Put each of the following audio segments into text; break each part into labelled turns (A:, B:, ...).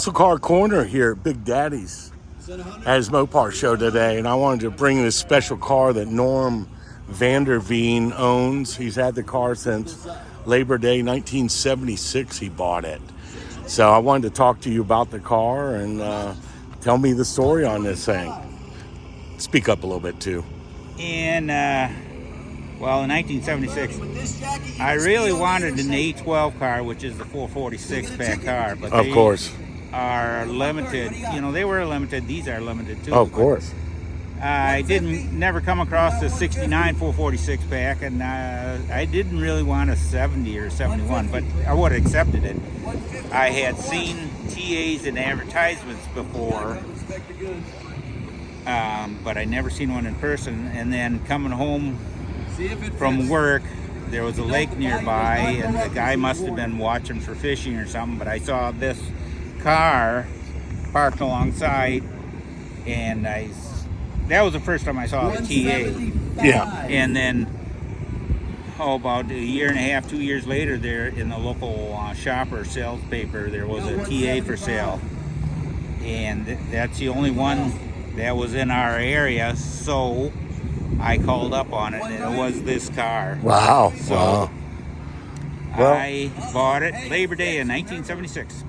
A: Muscle Car Corner here at Big Daddy's at his Mopar show today, and I wanted to bring this special car that Norm Vanderveen owns. He's had the car since Labor Day 1976. He bought it. So I wanted to talk to you about the car and tell me the story on this thing. Speak up a little bit too.
B: In 1976, I really wanted an A12 car, which is the 446 pack car, but
A: Of course.
B: are limited. You know, they were limited. These are limited too.
A: Of course.
B: I never come across the 69 446 pack, and I didn't really want a 70 or 71, but I would have accepted it. I had seen TAs and advertisements before, but I never seen one in person. And then coming home from work, there was a lake nearby, and the guy must have been watching for fishing or something, but I saw this car parked alongside, and that was the first time I saw the TA.
A: Yeah.
B: And then, about a year and a half, 2 years later, there in the local shopper sales paper, there was a TA for sale. And that's the only one that was in our area, so I called up on it, and it was this car.
A: Wow.
B: So
A: Wow.
B: I bought it Labor Day in 1976.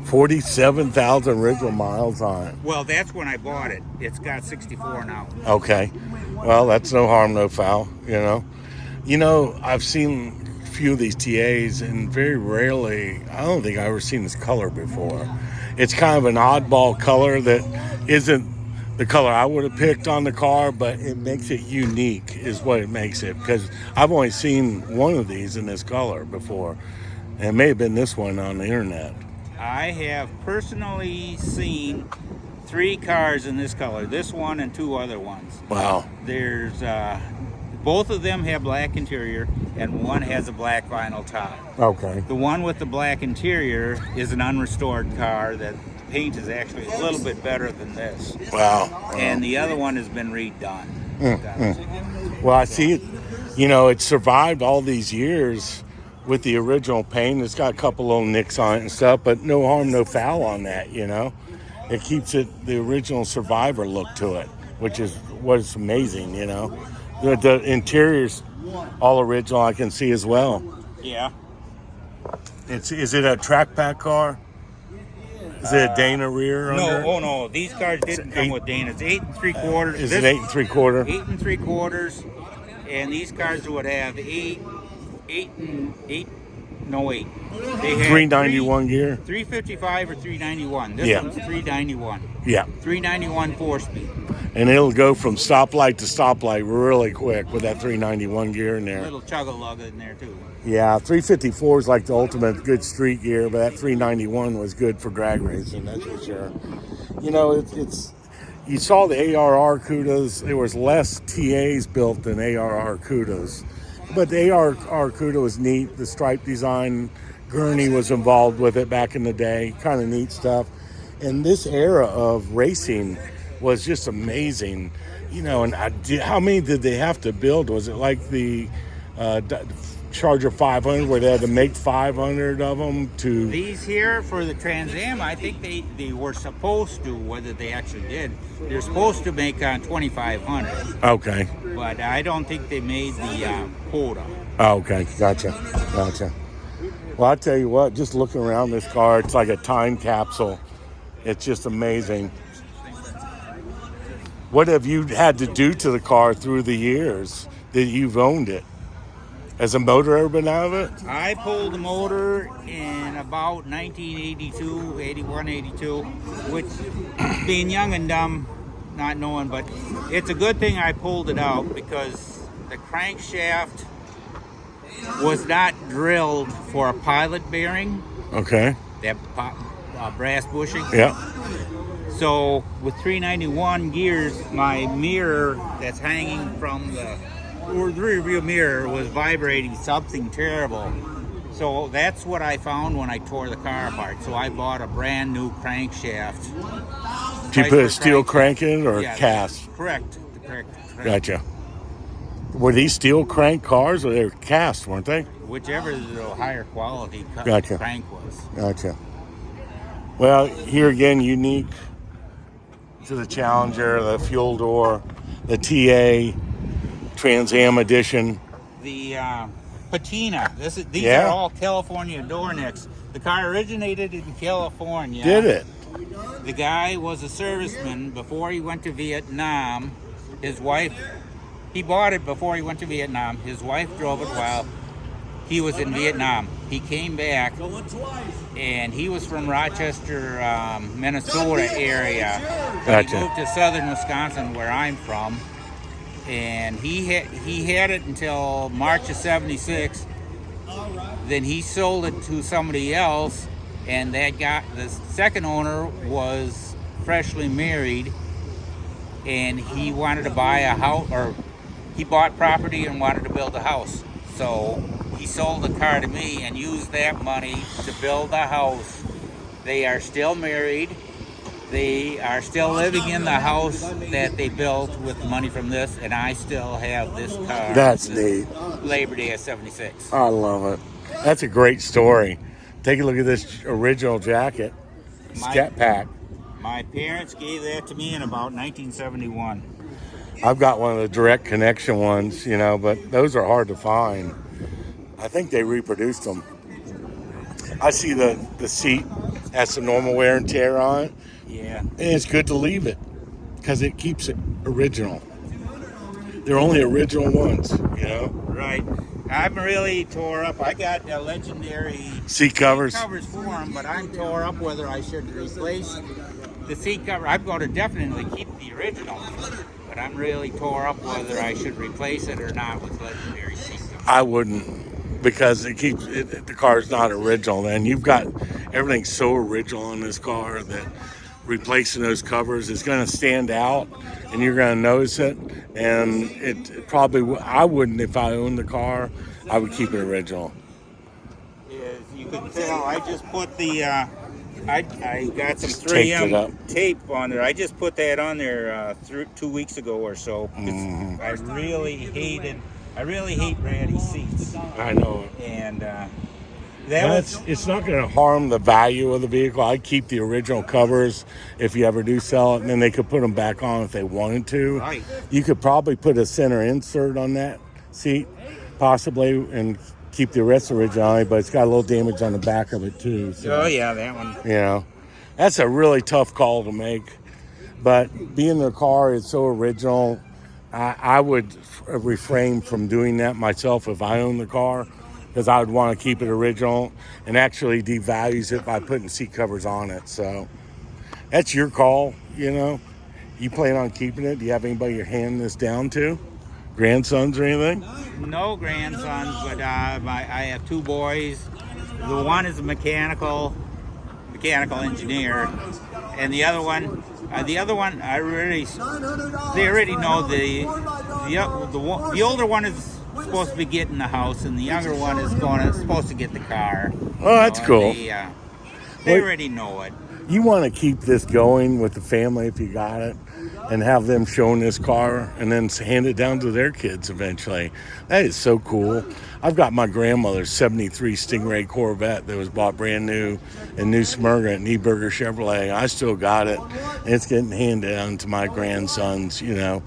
A: 47,000 original miles on it.
B: Well, that's when I bought it. It's got 64 now.
A: Okay. Well, that's no harm, no foul, you know. I've seen a few of these TAs, and very rarely, I don't think I've ever seen this color before. It's kind of an oddball color that isn't the color I would have picked on the car, but it makes it unique is what it makes it, because I've only seen one of these in this color before, and it may have been this one on the internet.
B: I have personally seen 3 cars in this color, this one and 2 other ones.
A: Wow.
B: There's both of them have black interior, and one has a black vinyl top.
A: Okay.
B: The one with the black interior is an unrestored car that the paint is actually a little bit better than this.
A: Wow.
B: And the other one has been redone.
A: Well, I see it, it survived all these years with the original paint. It's got a couple little nicks on it and stuff, but no harm, no foul on that, It keeps it the original survivor look to it, which is what's amazing, The interior's all original, I can see as well.
B: Yeah.
A: Is it a track pack car? Is it a Dana rear under?
B: No, no. These cars didn't come with Dana. It's 8 3/4.
A: Is it 8 3/4?
B: 8 3/4, and these cars would have 8. They had
A: 391 gear?
B: 355 or 391. This
A: Yeah.
B: one's 391.
A: Yeah.
B: 391 4-speed.
A: And it'll go from stoplight to stoplight really quick with that 391 gear in there.
B: A little chug-a-lug in there, too.
A: Yeah, 354 is like the ultimate good street gear, but that 391 was good for drag racing, that's for sure. You saw the ARR Cudas. There was less TAs built than ARR Cudas. But the ARR Cuda was neat. The stripe design, Gurney was involved with it back in the day. Kind of neat stuff. And this era of racing was just amazing. And how many did they have to build? Was it like the Charger 500 where they had to make 500 of them to...
B: These here for the Trans Am, I think they were supposed to, whether they actually did, they're supposed to make 2,500.
A: Okay.
B: But I don't think they made the quota.
A: Oh, okay. Gotcha. Well, I tell you what, just looking around this car, it's like a time capsule. It's just amazing. What have you had to do to the car through the years that you've owned it? Has a motor ever been out of it?
B: I pulled the motor in about 1982, 81, 82, which, being young and dumb, not knowing, but it's a good thing I pulled it out because the crankshaft was not drilled for a pilot bearing.
A: Okay.
B: That brass bushing.
A: Yeah.
B: So with 391 gears, my mirror that's hanging from the rear view mirror was vibrating something terrible. So that's what I found when I tore the car apart. So I bought a brand new crankshaft.
A: Did you put a steel crank in it or cast?
B: Correct. Correct.
A: Gotcha. Were these steel crank cars or they were cast, weren't they?
B: Whichever the higher quality
A: Gotcha.
B: crank was.
A: Gotcha. Well, here again, unique to the Challenger, the fuel door, the TA Trans Am edition.
B: The patina. These are
A: Yeah,
B: all California door nicks. The car originated in California.
A: did it?
B: The guy was a serviceman before he went to Vietnam. His wife, he bought it before he went to Vietnam. His wife drove it while he was in Vietnam. He came back, and he was from Rochester, Minnesota area. But he
A: Gotcha.
B: moved to southern Wisconsin, where I'm from, and he had it until March of '76. Then he sold it to somebody else, and the second owner was freshly married, and he wanted to buy a house, or he bought property and wanted to build a house. So he sold the car to me and used that money to build a house. They are still married. They are still living in the house that they built with the money from this, and I still have this car.
A: That's neat.
B: Labor Day of '76.
A: I love it. That's a great story. Take a look at this original jacket. Scat Pack.
B: My parents gave that to me in about 1971.
A: I've got one of the direct connection ones, but those are hard to find. I think they reproduced them. I see the seat has some normal wear and tear on it.
B: Yeah.
A: And it's good to leave it because it keeps it original. They're only original ones.
B: Right. I'm really tore up. I got a legendary
A: Seat covers.
B: for them, but I'm tore up whether I should replace the seat cover. I'm going to definitely keep the original, but I'm really tore up whether I should replace it or not with legendary seat covers.
A: I wouldn't, because the car's not original. Then you've got everything so original in this car that replacing those covers is going to stand out, and you're going to notice it. And it probably, I wouldn't, if I owned the car, I would keep it original.
B: As you can tell, I just put the I got some
A: Just taped it up.
B: 3M tape on there. I just put that on there 2 weeks ago or so. I really hate ratty seats.
A: I know.
B: And
A: It's not going to harm the value of the vehicle. I'd keep the original covers if you ever do sell it, and then they could put them back on if they wanted to.
B: Right.
A: You could probably put a center insert on that seat, possibly, and keep the rest originality, but it's got a little damage on the back of it too. So,
B: oh yeah, that one.
A: That's a really tough call to make. But being the car is so original, I would refrain from doing that myself if I owned the car, because I would want to keep it original, and actually devalues it by putting seat covers on it. So that's your call. You plan on keeping it? Do you have anybody you're handing this down to? Grandsons or anything?
B: No grandsons, but I have 2 boys. The one is a mechanical engineer, and the other one, they already know the older one is supposed to be getting the house, and the younger one is supposed to get the car.
A: Oh, that's cool.
B: They already know it.
A: You want to keep this going with the family if you got it, and have them showing this car and then hand it down to their kids eventually. That is so cool. I've got my grandmother's 73 Stingray Corvette that was bought brand new in New Smyrna at Nieberger Chevrolet. I still got it, and it's getting handed down to my grandsons, And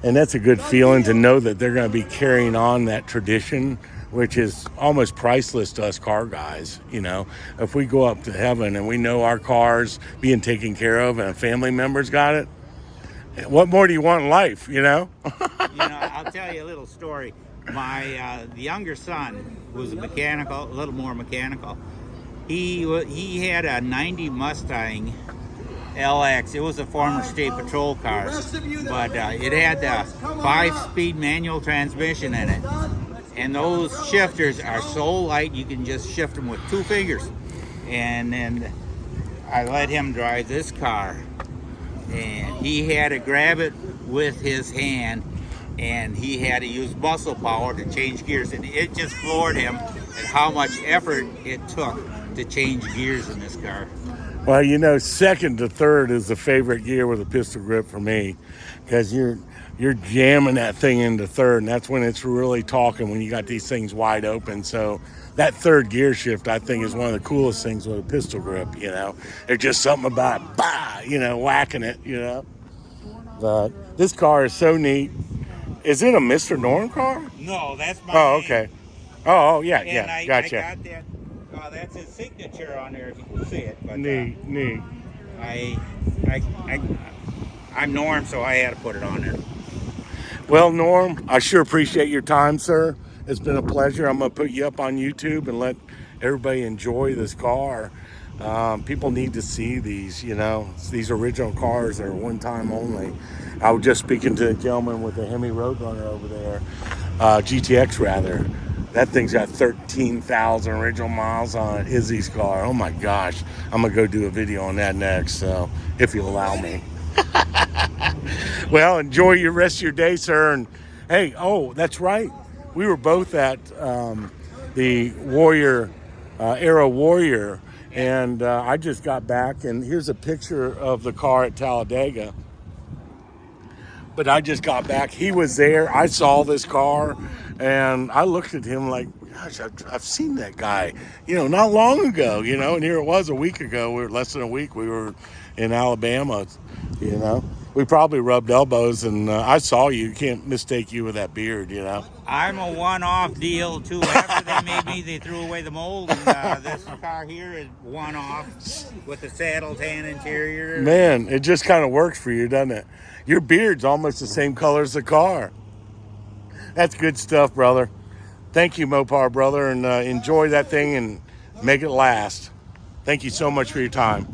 A: that's a good feeling to know that they're going to be carrying on that tradition, which is almost priceless to us car guys. If we go up to heaven and we know our car's being taken care of and a family member's got it, what more do you want in life,
B: I'll tell you a little story. My the younger son was a little more mechanical. He had a '90 Mustang LX. It was a former state patrol car, but it had a 5-speed manual transmission in it. And those shifters are so light you can just shift them with 2 fingers. And then I let him drive this car, and he had to grab it with his hand, and he had to use muscle power to change gears. And it just floored him at how much effort it took to change gears in this car.
A: Well, second to third is the favorite gear with a pistol grip for me, because you're jamming that thing into third, and that's when it's really talking, when you got these things wide open. So that third gear shift, I think, is one of the coolest things with a pistol grip. You know, there's just something about bah, you know, whacking it. You know, but this car is so neat. Is it a Mr. Norm car?
B: No, that's my
A: Oh,
B: name.
A: okay. Oh, yeah,
B: And
A: yeah,
B: I
A: gotcha.
B: got that. That's his signature on there, if you can see it. But
A: Neat, neat.
B: I, I, I, I'm Norm, so I had to put it on there.
A: Well, Norm, I sure appreciate your time, sir. It's been a pleasure. I'm going to put you up on YouTube and let everybody enjoy this car. People need to see these, you know. These original cars are one time only. I was just speaking to a gentleman with a Hemi Roadrunner over there, GTX rather. That thing's got 13,000 original miles on it. Izzy's car. Oh my gosh. I'm going to go do a video on that next, so if you allow me. Well, enjoy your rest of your day, sir. And hey, oh, that's right. We were both at the Warrior, Aero Warrior, and I just got back, and here's a picture of the car at Talladega. But I just got back. He was there. I saw this car, and I looked at him like, gosh, I've seen that guy, you know, not long ago, you know, and here it was a week ago. We were less than a week. We were in Alabama, you know. We probably rubbed elbows, and I saw you. You can't mistake you with that beard, you know.
B: I'm a one-off deal too. After they made me, they threw away the mold, and this car here is one-off with the saddle tan interior.
A: Man, it just kind of works for you, doesn't it? Your beard's almost the same color as the car. That's good stuff, brother. Thank you, Mopar, brother, and enjoy that thing and make it last. Thank you so much for your time.